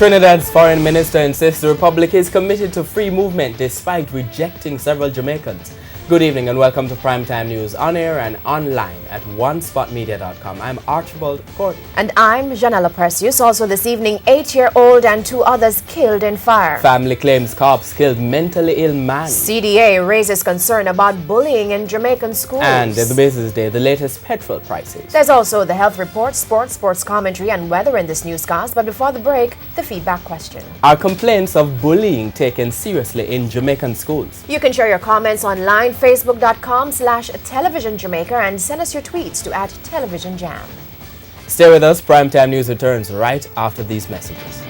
Trinidad's foreign minister insists the republic is committed to free movement despite rejecting several Jamaicans. Good evening and welcome to Primetime News on air and online at onespotmedia.com. I'm Archibald Gordon. And I'm Janella Precious. Also this evening, 8-year-old and 2 others killed in fire. Family claims cops killed mentally ill man. CDA raises concern about bullying in Jamaican schools. And at the Business Day, the latest petrol prices. There's also the health report, sports commentary and weather in this newscast. But before the break, the feedback question. Are complaints of bullying taken seriously in Jamaican schools? You can share your comments online, facebook.com/televisionjamaica, and send us your tweets to @televisionjam. Stay with us. Primetime News returns right after these messages.